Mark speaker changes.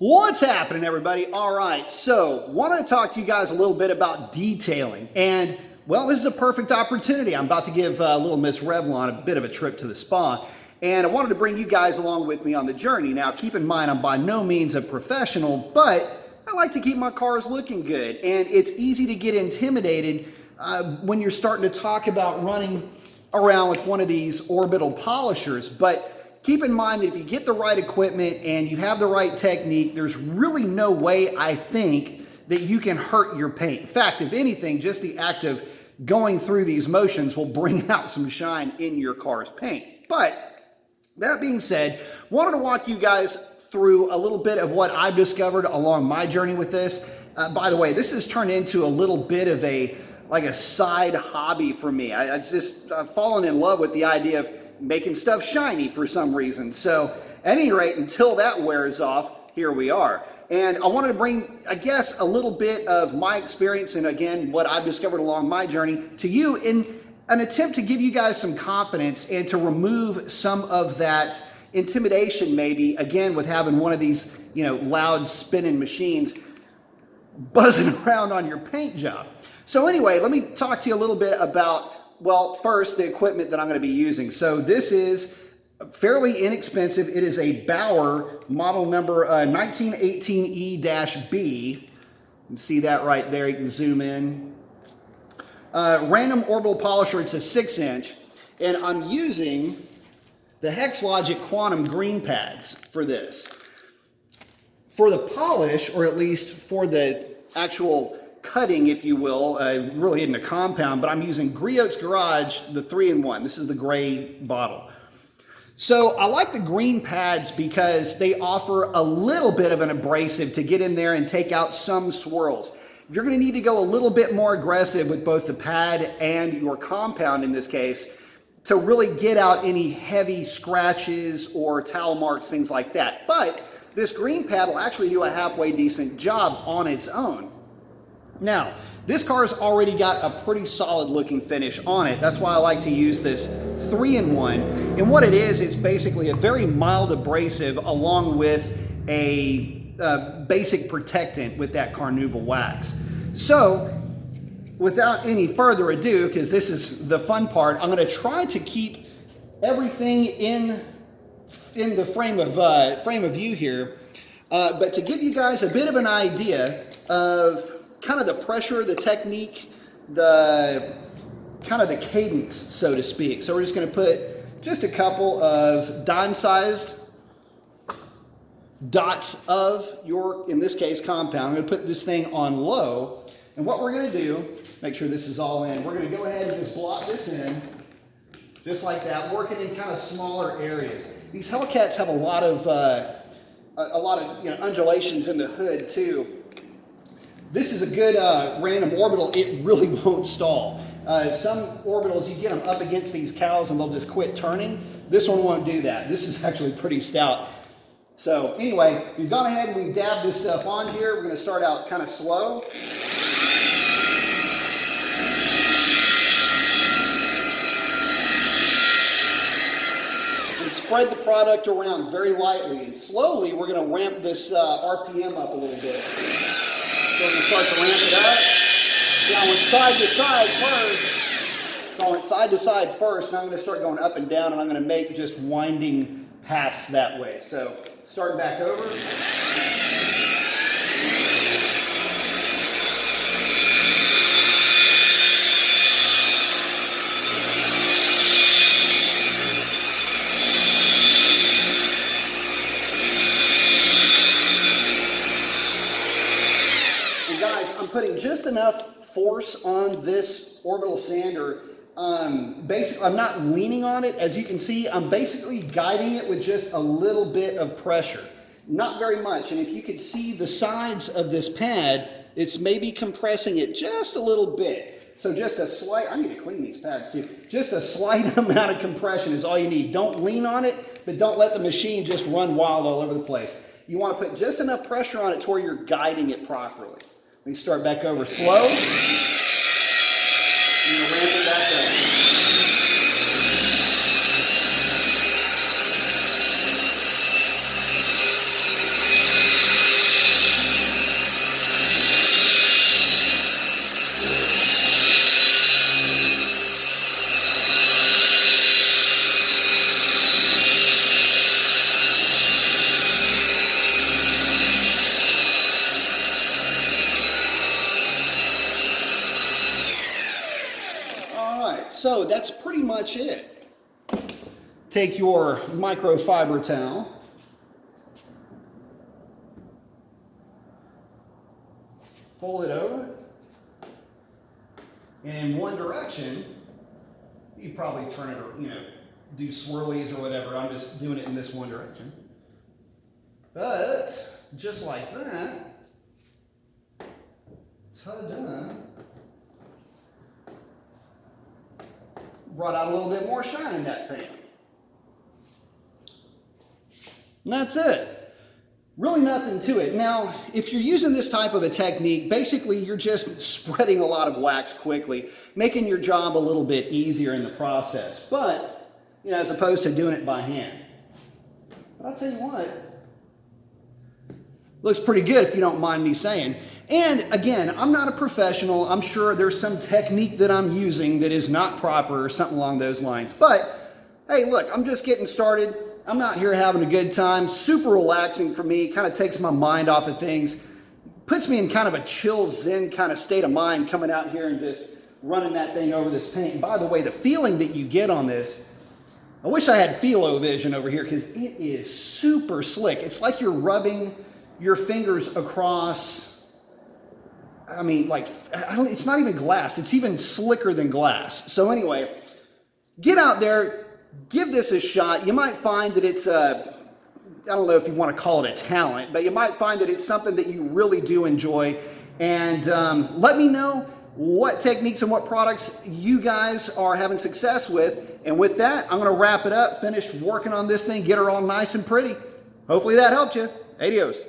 Speaker 1: What's happening, everybody? All right, so wanted to talk to you guys a little bit about detailing. And, well, this is a perfect opportunity. I'm about to give little Miss Revlon a bit of a trip to the spa. And I wanted to bring you guys along with me on the journey. Now, keep in mind, I'm by no means a professional, but I like to keep my cars looking good. And it's easy to get intimidated when you're starting to talk about running around with one of these orbital polishers. But keep in mind that if you get the right equipment and you have the right technique, there's really no way, I think, that you can hurt your paint. In fact, if anything, just the act of going through these motions will bring out some shine in your car's paint. But that being said, wanted to walk you guys through a little bit of what I've discovered along my journey with this. By the way, this has turned into a little bit of a side hobby for me. I've fallen in love with the idea of making stuff shiny for some reason. So at any rate, until that wears off, here we are. And I wanted to bring, I guess, a little bit of my experience and again, what I've discovered along my journey to you in an attempt to give you guys some confidence and to remove some of that intimidation maybe, again, with having one of these, loud spinning machines buzzing around on your paint job. So anyway, let me talk to you a little bit about, well, first, the equipment that I'm going to be using. So this is fairly inexpensive. It is a Bauer model number 1918E-B. You can see that right there. You can zoom in. Random orbital polisher. It's a 6-inch. And I'm using the Hexlogic Quantum green pads for this. For the polish, or at least for the actual cutting, if you will, really isn't a compound, but I'm using Griot's Garage, the 3-in-1. This is the gray bottle. So I like the green pads because they offer a little bit of an abrasive to get in there and take out some swirls. You're going to need to go a little bit more aggressive with both the pad and your compound in this case to really get out any heavy scratches or towel marks, things like that. But this green pad will actually do a halfway decent job on its own. Now, this car's already got a pretty solid looking finish on it. That's why I like to use this 3-in-1. And what it is, it's basically a very mild abrasive along with a basic protectant with that carnauba wax. So, without any further ado, because this is the fun part, I'm going to try to keep everything in the frame of view here. But to give you guys a bit of an idea of kind of the pressure, the technique, the kind of the cadence, so to speak. So we're just going to put just a couple of dime-sized dots of your, in this case, compound. I'm going to put this thing on low. And what we're going to do, make sure this is all in, we're going to go ahead and just blot this in, just like that, working in kind of smaller areas. These Hellcats have a lot of undulations in the hood too. This is a good random orbital. It really won't stall. Some orbitals, you get them up against these cows and they'll just quit turning. This one won't do that. This is actually pretty stout. So anyway, we've gone ahead and we've dabbed this stuff on here. We're going to start out kind of slow. And spread the product around very lightly. And slowly, we're going to ramp this RPM up a little bit. So we're going to start to ramp it up. See, I went side to side first. So I went side to side first. Now I'm going to start going up and down, and I'm going to make just winding paths that way. So start back over. I'm putting just enough force on this orbital sander. Basically, I'm not leaning on it. As you can see, I'm basically guiding it with just a little bit of pressure. Not very much. And if you could see the sides of this pad, it's maybe compressing it just a little bit. So just a slight, I need to clean these pads too. Just a slight amount of compression is all you need. Don't lean on it, but don't let the machine just run wild all over the place. You want to put just enough pressure on it to where you're guiding it properly. Let me start back over slow. And ramp it back up. so that's pretty much it. Take your microfiber towel, fold it over, and in one direction, you probably turn it, or, do swirlies or whatever. I'm just doing it in this one direction. But just like that, ta-da, brought out a little bit more shine in that pan. And that's it. Really nothing to it. Now, if you're using this type of a technique, basically you're just spreading a lot of wax quickly, making your job a little bit easier in the process. But, as opposed to doing it by hand. But I'll tell you what, looks pretty good if you don't mind me saying. And again, I'm not a professional. I'm sure there's some technique that I'm using that is not proper or something along those lines. But hey, look, I'm just getting started. I'm out here having a good time. Super relaxing for me. Kind of takes my mind off of things. Puts me in kind of a chill, zen kind of state of mind coming out here and just running that thing over this paint. And by the way, the feeling that you get on this, I wish I had philo-vision over here because it is super slick. It's like you're rubbing your fingers across, it's not even glass. It's even slicker than glass. So anyway, get out there. Give this a shot. You might find that it's I don't know if you want to call it a talent, but you might find that it's something that you really do enjoy. And let me know what techniques and what products you guys are having success with. And with that, I'm going to wrap it up, finish working on this thing, get her all nice and pretty. Hopefully that helped you. Adios.